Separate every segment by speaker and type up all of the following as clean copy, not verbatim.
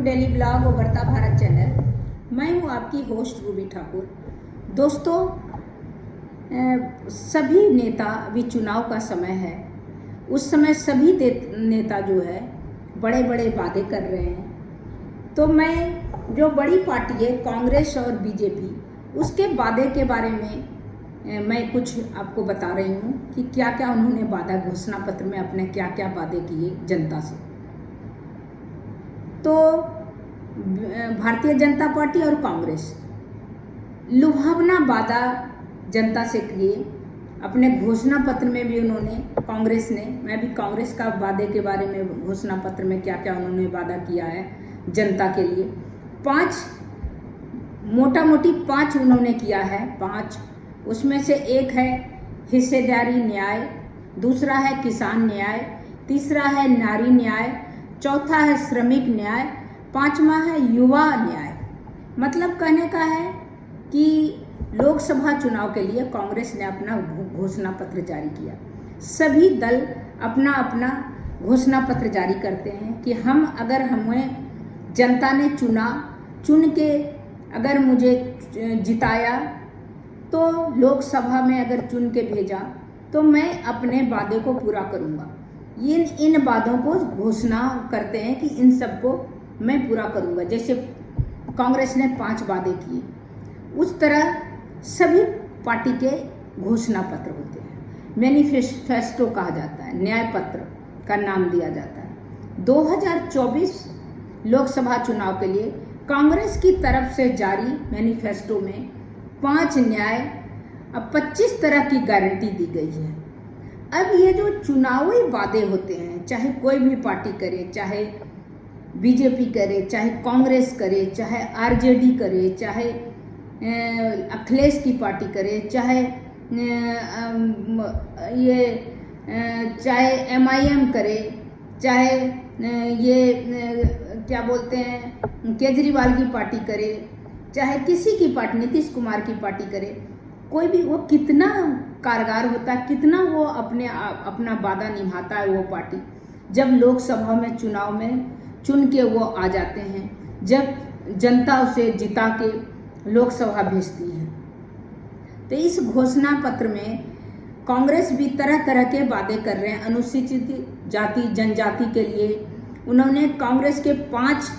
Speaker 1: Daily blog उभरता Bharat channel. मैं हूँ आपकी होस्ट रूबी ठाकुर। दोस्तों, सभी नेता, अभी चुनाव का समय है, उस समय सभी नेता जो है बड़े बड़े वादे कर रहे हैं। तो मैं जो बड़ी पार्टी है कांग्रेस और बीजेपी, उसके वादे के बारे में मैं कुछ आपको बता रही हूँ कि क्या क्या उन्होंने वादा घोषणा पत्र में अपने क्या क्या वादे किए जनता से। तो भारतीय जनता पार्टी और कांग्रेस लुभावना वादा जनता से किए। अपने घोषणा पत्र में भी उन्होंने, कांग्रेस ने, मैं भी कांग्रेस का वादे के बारे में घोषणा पत्र में क्या क्या उन्होंने वादा किया है जनता के लिए, मोटा मोटी पाँच उन्होंने किया है। पाँच, उसमें से एक है हिस्सेदारी न्याय, दूसरा है किसान न्याय, तीसरा है नारी न्याय, चौथा है श्रमिक न्याय, पांचवा है युवा न्याय। मतलब कहने का है कि लोकसभा चुनाव के लिए कांग्रेस ने अपना घोषणा पत्र जारी किया। सभी दल अपना अपना घोषणा पत्र जारी करते हैं कि हमें जनता ने चुन के अगर मुझे जिताया, तो लोकसभा में अगर चुन के भेजा तो मैं अपने वादे को पूरा करूंगा। इन वादों को घोषणा करते हैं कि इन सबको मैं पूरा करूंगा। जैसे कांग्रेस ने 5 वादे किए, उस तरह सभी पार्टी के घोषणा पत्र होते हैं। मैनिफेस्टो कहा जाता है, न्याय पत्र का नाम दिया जाता है। 2024 लोकसभा चुनाव के लिए कांग्रेस की तरफ से जारी मैनिफेस्टो में 5 न्याय अब 25 तरह की गारंटी दी गई है। अब ये जो चुनावी वादे होते हैं, चाहे कोई भी पार्टी करे, चाहे बीजेपी करे, चाहे कांग्रेस करे, चाहे आरजेडी करे, चाहे अखिलेश की पार्टी करे, चाहे चाहे एमआईएम करे, चाहे क्या बोलते हैं केजरीवाल की पार्टी करे, चाहे किसी की पार्टी, नीतीश कुमार की पार्टी करे, कोई भी, वो कितना कारगर होता है, कितना वो अपना वादा निभाता है वो पार्टी, जब लोकसभा में चुनाव में चुन के वो आ जाते हैं, जब जनता उसे जिता के लोकसभा भेजती है। तो इस घोषणा पत्र में कांग्रेस भी तरह तरह के वादे कर रहे हैं। अनुसूचित जाति जनजाति के लिए उन्होंने कांग्रेस के 5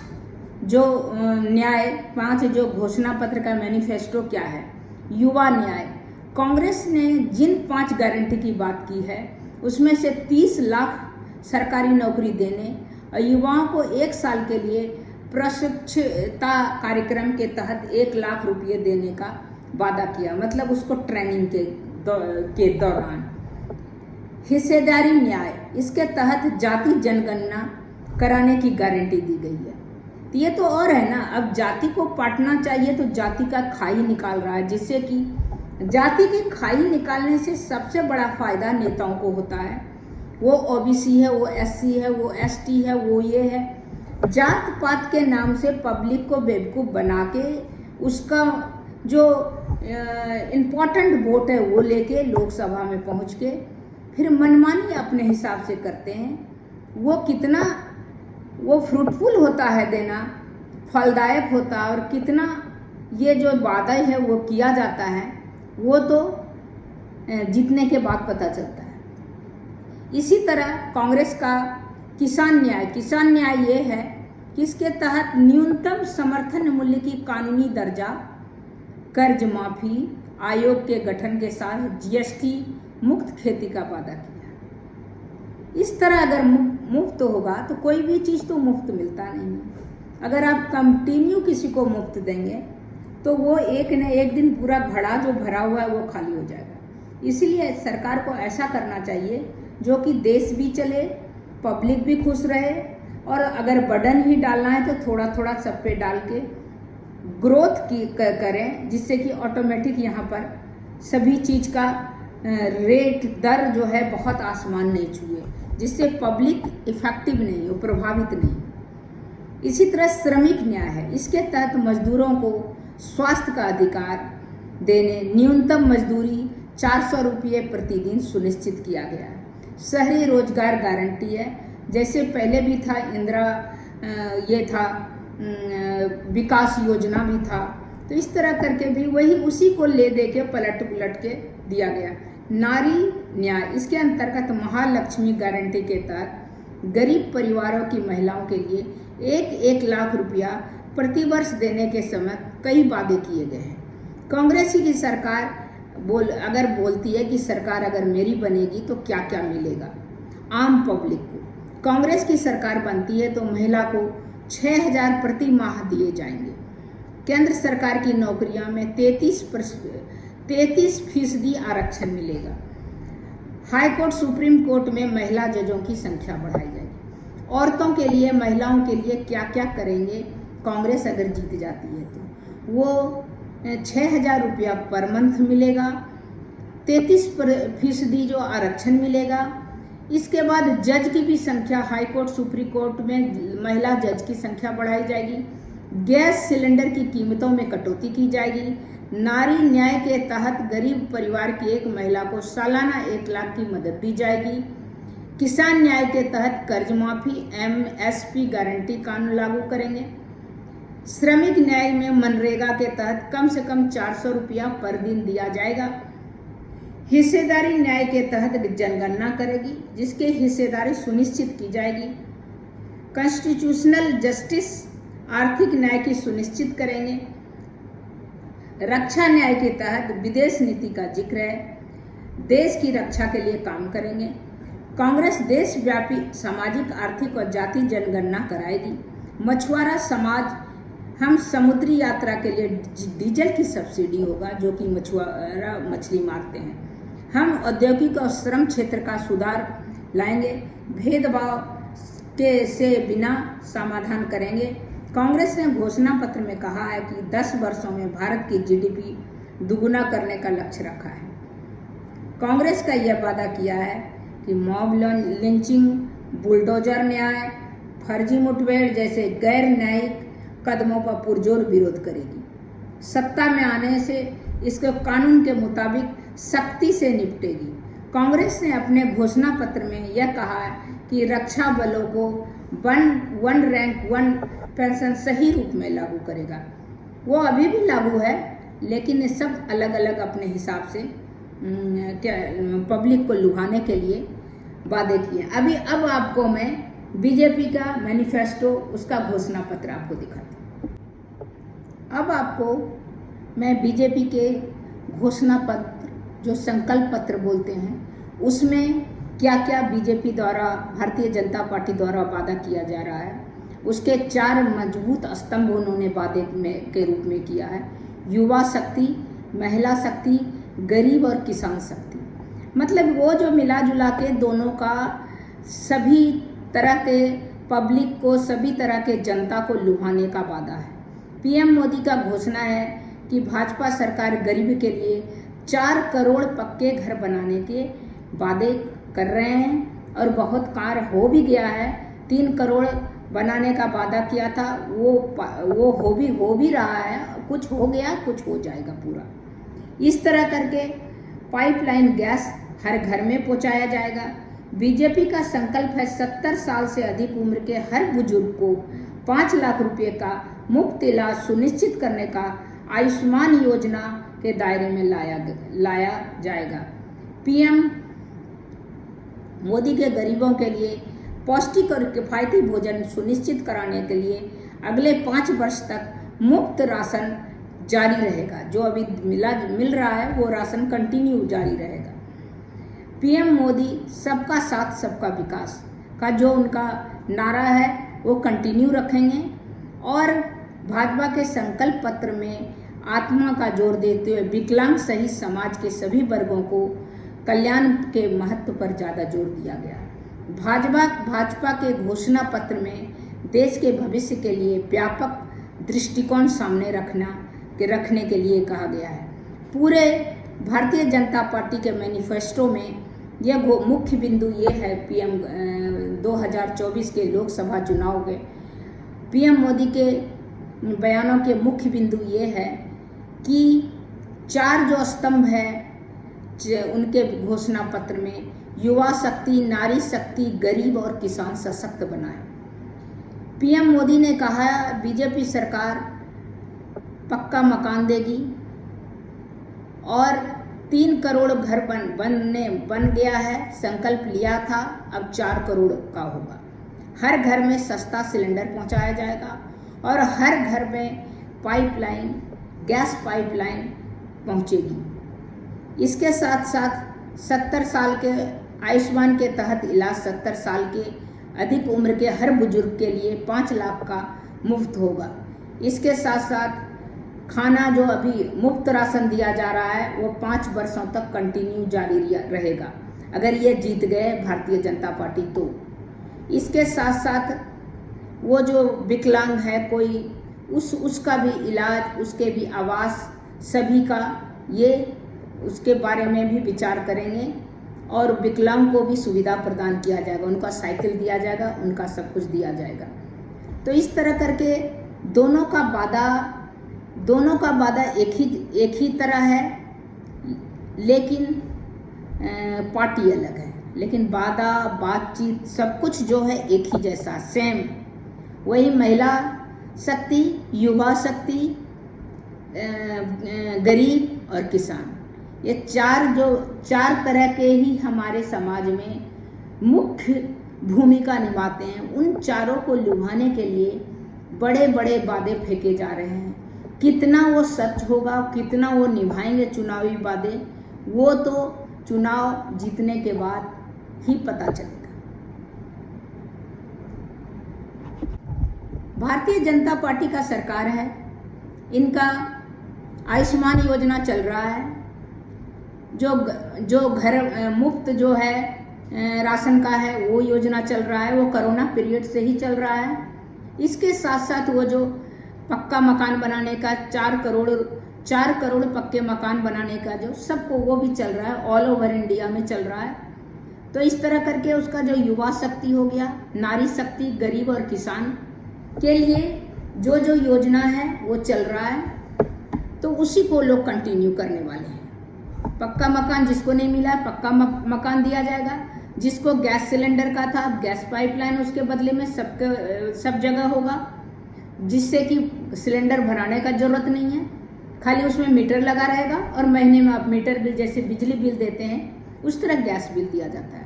Speaker 1: जो घोषणा पत्र का मैनिफेस्टो क्या है, युवा न्याय। कांग्रेस ने जिन 5 गारंटी की बात की है, उसमें से 30 लाख सरकारी नौकरी देने और युवाओं को 1 साल के लिए प्रशिक्षता कार्यक्रम के तहत 1 लाख रुपये देने का वादा किया, मतलब उसको ट्रेनिंग के दौरान। हिस्सेदारी न्याय, इसके तहत जाति जनगणना कराने की गारंटी दी गई है। तो ये तो और है ना, अब जाति को पाटना चाहिए तो जाति का खाई निकाल रहा है, जिससे कि जाति की खाई निकालने से सबसे बड़ा फायदा नेताओं को होता है। वो ओबीसी है, वो एससी है, वो एसटी है, वो ये है। जात पात के नाम से पब्लिक को बेवकूफ़ बना के उसका जो इम्पोर्टेंट वोट है वो लेके लोकसभा में पहुंच के फिर मनमानी अपने हिसाब से करते हैं। वो फ्रूटफुल होता है देना, फलदायक होता है, और कितना ये जो वादा है वो किया जाता है, वो तो जीतने के बाद पता चलता है। इसी तरह कांग्रेस का किसान न्याय ये है कि इसके तहत न्यूनतम समर्थन मूल्य की कानूनी दर्जा, कर्ज माफी, आयोग के गठन के साथ जीएसटी मुक्त खेती का वादा किया। इस तरह अगर मुफ्त होगा तो कोई भी चीज़ तो मुफ्त मिलता नहीं है। अगर आप कंटिन्यू किसी को मुफ्त देंगे तो वो एक न एक दिन पूरा घड़ा जो भरा हुआ है वो खाली हो जाएगा। इसलिए सरकार को ऐसा करना चाहिए जो कि देश भी चले, पब्लिक भी खुश रहे, और अगर बर्डन ही डालना है तो थोड़ा थोड़ा सब पे डाल के ग्रोथ करें, जिससे कि ऑटोमेटिक यहाँ पर सभी चीज़ का रेट दर जो है बहुत आसमान नहीं छुए, जिससे पब्लिक इफेक्टिव नहीं हो, प्रभावित नहीं। इसी तरह श्रमिक न्याय है, इसके तहत मजदूरों को स्वास्थ्य का अधिकार देने, न्यूनतम मजदूरी 400 रुपये प्रतिदिन सुनिश्चित किया गया है। शहरी रोजगार गारंटी है, जैसे पहले भी था इंदिरा, ये था विकास योजना भी था। तो इस तरह करके भी वही उसी को ले दे के पलट के दिया गया। नारी न्याय, इसके अंतर्गत महालक्ष्मी गारंटी के तहत गरीब परिवारों की महिलाओं के लिए 1 लाख रुपया प्रतिवर्ष देने के समय कई वादे किए गए हैं। कांग्रेस की सरकार अगर बोलती है कि सरकार अगर मेरी बनेगी तो क्या क्या मिलेगा आम पब्लिक को। कांग्रेस की सरकार बनती है तो महिला को 6,000 प्रति माह दिए जाएंगे। केंद्र सरकार की नौकरियों में 33% आरक्षण मिलेगा। हाई कोर्ट, सुप्रीम कोर्ट में महिला जजों की संख्या बढ़ाई जाएगी। औरतों के लिए, महिलाओं के लिए क्या क्या करेंगे कांग्रेस अगर जीत जाती है तो वो 6,000 रुपया पर मंथ मिलेगा, 33% जो आरक्षण मिलेगा। इसके बाद जज की भी संख्या, हाई कोर्ट, सुप्रीम कोर्ट में महिला जज की संख्या बढ़ाई जाएगी। गैस सिलेंडर की कीमतों में कटौती की जाएगी। नारी न्याय के तहत गरीब परिवार की एक महिला को सालाना 1 लाख की मदद दी जाएगी। किसान न्याय के तहत कर्ज माफी, MSP गारंटी कानून लागू करेंगे। श्रमिक न्याय में मनरेगा के तहत कम से कम 400 रुपया पर दिन दिया जाएगा। हिस्सेदारी न्याय के तहत जनगणना करेगी जिसके हिस्सेदारी सुनिश्चित की जाएगी। कॉन्स्टिट्यूशनल जस्टिस, आर्थिक न्याय की सुनिश्चित करेंगे। रक्षा न्याय के तहत विदेश नीति का जिक्र है, देश की रक्षा के लिए काम करेंगे। कांग्रेस देशव्यापी सामाजिक, आर्थिक और जाति जनगणना कराएगी। मछुआरा समाज, हम समुद्री यात्रा के लिए डीजल की सब्सिडी होगा जो कि मछुआरा मछली मारते हैं। हम औद्योगिक और श्रम क्षेत्र का सुधार लाएंगे। भेदभाव के से बिना समाधान करेंगे। कांग्रेस ने घोषणा पत्र में कहा है कि 10 वर्षों में भारत की GDP दुगुना करने का लक्ष्य रखा है। कांग्रेस का यह वादा किया है कि मॉब लिंचिंग, बुलडोजर न्याय, फर्जी मुठभेड़ जैसे गैर न्यायिक कदमों पर पुरजोर विरोध करेगी। सत्ता में आने से इसको कानून के मुताबिक सख्ती से निपटेगी। कांग्रेस ने अपने घोषणा पत्र में यह कहा है कि रक्षा बलों को वन रैंक वन पेंशन सही रूप में लागू करेगा। वो अभी भी लागू है लेकिन सब अलग अलग अपने हिसाब से पब्लिक को लुभाने के लिए वादे किए। अब आपको मैं बीजेपी का मैनिफेस्टो, उसका घोषणा पत्र आपको दिखाती हूँ। अब आपको मैं बीजेपी के घोषणा पत्र, जो संकल्प पत्र बोलते हैं, उसमें क्या क्या बीजेपी द्वारा, भारतीय जनता पार्टी द्वारा वादा किया जा रहा है, उसके 4 मजबूत स्तंभ उन्होंने वादे के रूप में किया है। युवा शक्ति, महिला शक्ति, गरीब और किसान शक्ति। मतलब वो जो मिला जुला के दोनों का सभी तरह के पब्लिक को, सभी तरह के जनता को लुभाने का वादा है। PM मोदी का घोषणा है कि भाजपा सरकार गरीब के लिए 4 करोड़ पक्के घर बनाने के वादे कर रहे हैं और बहुत कार्य हो भी गया है। 3 करोड़ बनाने का वादा किया था, वो हो भी रहा है। कुछ हो गया, कुछ हो जाएगा पूरा। इस तरह करके पाइपलाइन गैस हर घर में पहुंचाया जाएगा। बीजेपी का संकल्प है 70 साल से अधिक उम्र के हर बुजुर्ग को 5 लाख रुपए का मुफ्त इलाज सुनिश्चित करने का आयुष्मान योजना के दायरे में लाया जाएगा। PM मोदी के गरीबों के लिए पौष्टिक और किफायती भोजन सुनिश्चित कराने के लिए अगले 5 वर्ष तक मुफ्त राशन जारी रहेगा। जो अभी मिल रहा है वो राशन कंटिन्यू जारी रहेगा। PM मोदी सबका साथ सबका विकास का जो उनका नारा है वो कंटिन्यू रखेंगे और भाजपा के संकल्प पत्र में आत्मा का जोर देते हुए विकलांग सहित समाज के सभी वर्गों को कल्याण के महत्व पर ज़्यादा जोर दिया गया। भाजपा के घोषणा पत्र में देश के भविष्य के लिए व्यापक दृष्टिकोण सामने रखने के लिए कहा गया है। पूरे भारतीय जनता पार्टी के मैनिफेस्टो में यह मुख्य बिंदु ये है। PM 2024 के लोकसभा चुनाव के PM मोदी के बयानों के मुख्य बिंदु ये है कि 4 जो स्तंभ है उनके घोषणा पत्र में, युवा शक्ति, नारी शक्ति, गरीब और किसान सशक्त बनाए। पीएम मोदी ने कहा बीजेपी सरकार पक्का मकान देगी और 3 करोड़ घर बन गया है, संकल्प लिया था, अब 4 करोड़ का होगा। हर घर में सस्ता सिलेंडर पहुंचाया जाएगा और हर घर में पाइपलाइन, गैस पाइपलाइन पहुंचेगी। इसके साथ साथ 70 साल के आयुष्मान के तहत इलाज 70 साल के अधिक उम्र के हर बुजुर्ग के लिए 5 लाख का मुफ्त होगा। इसके साथ साथ खाना जो अभी मुफ्त राशन दिया जा रहा है वो 5 वर्षों तक कंटिन्यू जारी रहेगा अगर ये जीत गए भारतीय जनता पार्टी तो। इसके साथ साथ वो जो विकलांग है कोई उसका भी इलाज, उसके भी आवास, सभी का ये उसके बारे में भी विचार करेंगे और विकलांग को भी सुविधा प्रदान किया जाएगा, उनका साइकिल दिया जाएगा, उनका सब कुछ दिया जाएगा। तो इस तरह करके दोनों का वादा एक ही तरह है, लेकिन पार्टी अलग है, लेकिन वादा बातचीत सब कुछ जो है एक ही जैसा सेम। वही महिला शक्ति, युवा शक्ति, गरीब और किसान, ये चार तरह के ही हमारे समाज में मुख्य भूमिका निभाते हैं। उन चारों को लुभाने के लिए बड़े बड़े वादे फेंके जा रहे हैं। कितना वो सच होगा, कितना वो निभाएंगे चुनावी वादे, वो तो चुनाव जीतने के बाद ही पता चलेगा। भारतीय जनता पार्टी का सरकार है, इनका आयुष्मान योजना चल रहा है, जो घर मुफ्त जो है राशन का है वो योजना चल रहा है, वो कोरोना पीरियड से ही चल रहा है। इसके साथ साथ वो जो पक्का मकान बनाने का 4 करोड़ पक्के मकान बनाने का जो सबको वो भी चल रहा है, ऑल ओवर इंडिया में चल रहा है। तो इस तरह करके उसका जो युवा शक्ति हो गया, नारी शक्ति, गरीब और किसान के लिए जो योजना है वो चल रहा है, तो उसी को लोग कंटिन्यू करने वाले हैं। पक्का मकान जिसको नहीं मिला पक्का मकान दिया जाएगा, जिसको गैस सिलेंडर का था गैस पाइपलाइन उसके बदले में सब जगह होगा, जिससे कि सिलेंडर भराने का जरूरत नहीं है, खाली उसमें मीटर लगा रहेगा और महीने में आप मीटर बिल जैसे बिजली बिल देते हैं उस तरह गैस बिल दिया जाता है।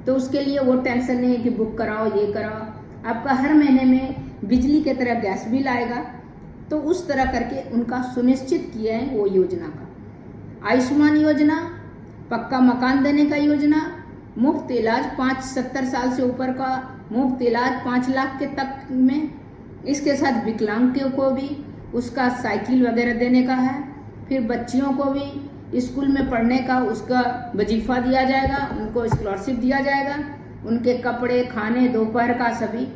Speaker 1: तो उसके लिए वो टेंशन नहीं है कि बुक कराओ, ये कराओ, आपका हर महीने में बिजली के तरह गैस बिल आएगा। तो उस तरह करके उनका सुनिश्चित किया है वो योजना का। आयुष्मान योजना, पक्का मकान देने का योजना, मुफ्त इलाज 70 साल से ऊपर का मुफ्त इलाज 5 लाख के तक में, इसके साथ विकलांग को भी उसका साइकिल वगैरह देने का है। फिर बच्चियों को भी स्कूल में पढ़ने का उसका वजीफा दिया जाएगा, उनको स्कॉलरशिप दिया जाएगा, उनके कपड़े, खाने, दोपहर का सभी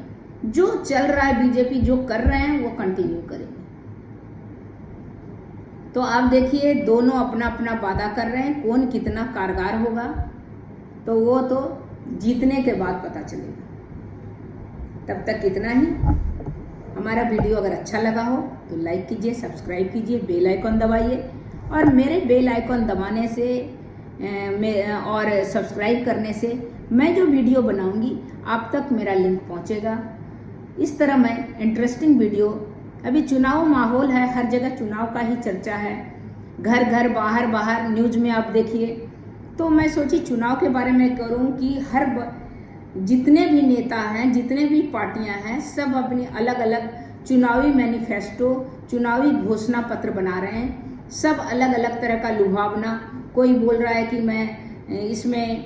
Speaker 1: जो चल रहा है बीजेपी जो कर रहे हैं वो कंटिन्यू करेंगे। तो आप देखिए दोनों अपना अपना वादा कर रहे हैं, कौन कितना कारगर होगा तो वो तो जीतने के बाद पता चलेगा। तब तक इतना ही। हमारा वीडियो अगर अच्छा लगा हो तो लाइक कीजिए, सब्सक्राइब कीजिए, बेल आइकॉन दबाइए और मेरे बेल आइकॉन दबाने से और सब्सक्राइब करने से मैं जो वीडियो बनाऊंगी आप तक मेरा लिंक पहुंचेगा। इस तरह मैं इंटरेस्टिंग वीडियो, अभी चुनाव माहौल है, हर जगह चुनाव का ही चर्चा है, घर घर बाहर बाहर न्यूज़ में आप देखिए। तो मैं सोची चुनाव के बारे में करूं कि जितने भी नेता हैं, जितने भी पार्टियां हैं, सब अपनी अलग अलग चुनावी मैनिफेस्टो, चुनावी घोषणा पत्र बना रहे हैं। सब अलग अलग तरह का लुभावना, कोई बोल रहा है कि मैं इसमें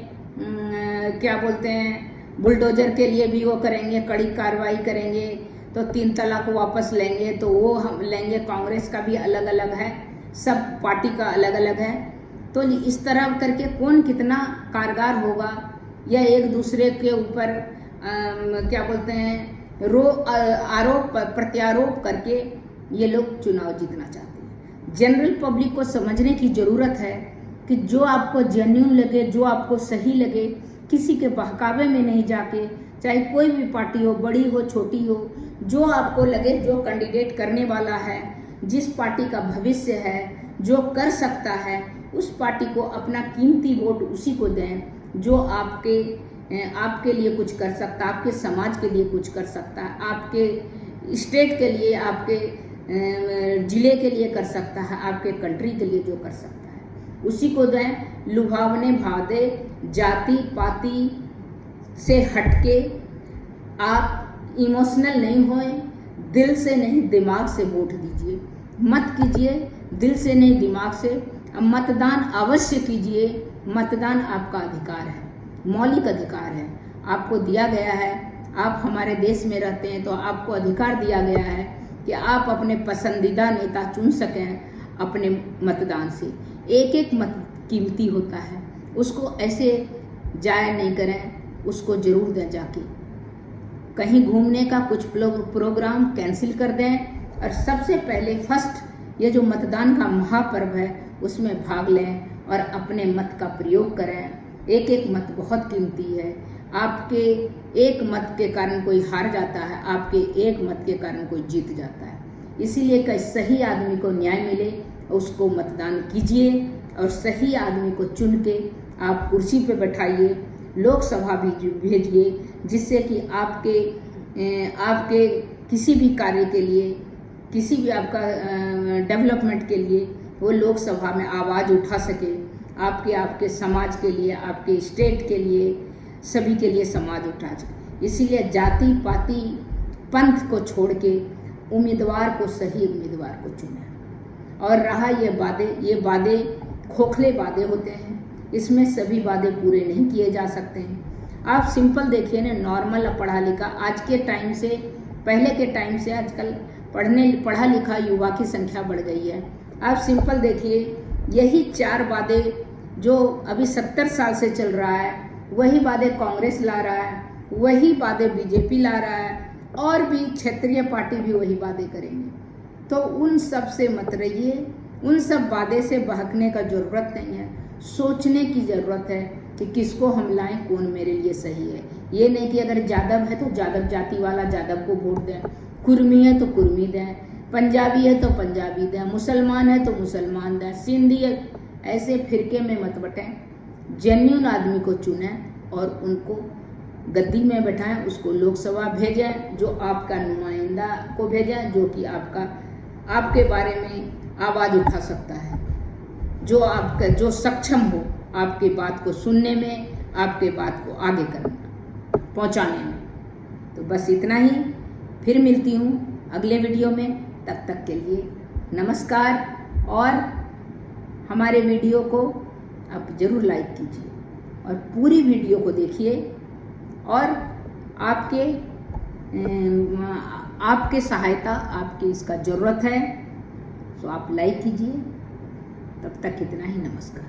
Speaker 1: क्या बोलते हैं बुलडोजर के लिए भी वो करेंगे, कड़ी कार्रवाई करेंगे, तो 3 तलाक वापस लेंगे, तो वो हम लेंगे। कांग्रेस का भी अलग अलग है, सब पार्टी का अलग अलग है। तो इस तरह करके कौन कितना कारगर होगा या एक दूसरे के ऊपर क्या बोलते हैं आरोप प्रत्यारोप करके ये लोग चुनाव जीतना चाहते हैं। जनरल पब्लिक को समझने की ज़रूरत है कि जो आपको जेन्युइन लगे, जो आपको सही लगे, किसी के बहकावे में नहीं जाके, चाहे कोई भी पार्टी हो, बड़ी हो छोटी हो, जो आपको लगे, जो कैंडिडेट करने वाला है, जिस पार्टी का भविष्य है, जो कर सकता है, उस पार्टी को अपना कीमती वोट उसी को दें जो आपके आपके लिए कुछ कर सकता है, आपके समाज के लिए कुछ कर सकता है, आपके स्टेट के लिए, आपके जिले के लिए कर सकता है, आपके कंट्री के लिए जो कर सकता है उसी को दें। लुभावने भादे जाति पाति से हटके आप इमोशनल नहीं होए, दिल से नहीं दिमाग से वोट दीजिए, मत कीजिए दिल से नहीं दिमाग से। अब मतदान अवश्य कीजिए, मतदान आपका अधिकार है, मौलिक अधिकार है, आपको दिया गया है। आप हमारे देश में रहते हैं तो आपको अधिकार दिया गया है कि आप अपने पसंदीदा नेता चुन सकें अपने मतदान से। एक एक मत कीमती होता है, उसको ऐसे जाया नहीं करें, उसको जरूर दें। जाके कहीं घूमने का कुछ प्रोग्राम कैंसिल कर दें और सबसे पहले फर्स्ट ये जो मतदान का महापर्व है उसमें भाग लें और अपने मत का प्रयोग करें। एक एक मत बहुत कीमती है। आपके एक मत के कारण कोई हार जाता है, आपके एक मत के कारण कोई जीत जाता है। इसीलिए कि सही आदमी को न्याय मिले उसको मतदान कीजिए और सही आदमी को चुन के आप कुर्सी पे बैठाइए, लोकसभा भी भेजिए, जिससे कि आपके किसी भी कार्य के लिए, किसी भी आपका डेवलपमेंट के लिए वो लोकसभा में आवाज़ उठा सके। आपके समाज के लिए, आपके स्टेट के लिए, सभी के लिए समाज उठा सके। इसीलिए जाति पाति पंथ को छोड़ के उम्मीदवार को, सही उम्मीदवार को चुने। और रहा ये वादे खोखले वादे होते हैं, इसमें सभी वादे पूरे नहीं किए जा सकते हैं। आप सिंपल देखिए ना, नॉर्मल पढ़ा लिखा आज के टाइम से, पहले के टाइम से आजकल पढ़ा लिखा युवा की संख्या बढ़ गई है। आप सिंपल देखिए, यही 4 वादे जो अभी 70 साल से चल रहा है, वही वादे कांग्रेस ला रहा है, वही वादे बीजेपी ला रहा है, और भी क्षेत्रीय पार्टी भी वही वादे करेंगे। तो उन सब से मत रहिए, उन सब वादे से बहकने का जरूरत नहीं है। सोचने की ज़रूरत है कि किसको हम लाएं, कौन मेरे लिए सही है। ये नहीं कि अगर यादव है तो यादव जाति वाला यादव को वोट दें, कुर्मी है तो कुर्मी दें, पंजाबी है तो पंजाबी दें, मुसलमान है तो मुसलमान दें, सिंधी है, ऐसे फिरके में मत बटें। जेन्युइन आदमी को चुनें और उनको गद्दी में बैठाएं, उसको लोकसभा भेजें, जो आपका नुमाइंदा को भेजें, जो कि आपके बारे में आवाज़ उठा सकता है, जो सक्षम हो आपकी बात को सुनने में, आपके बात को आगे पहुंचाने में। तो बस इतना ही, फिर मिलती हूँ अगले वीडियो में। तब तक के लिए नमस्कार। और हमारे वीडियो को आप ज़रूर लाइक कीजिए और पूरी वीडियो को देखिए, और आपके सहायता, आपकी इसका ज़रूरत है, तो आप लाइक कीजिए। तब तक इतना ही, नमस्कार।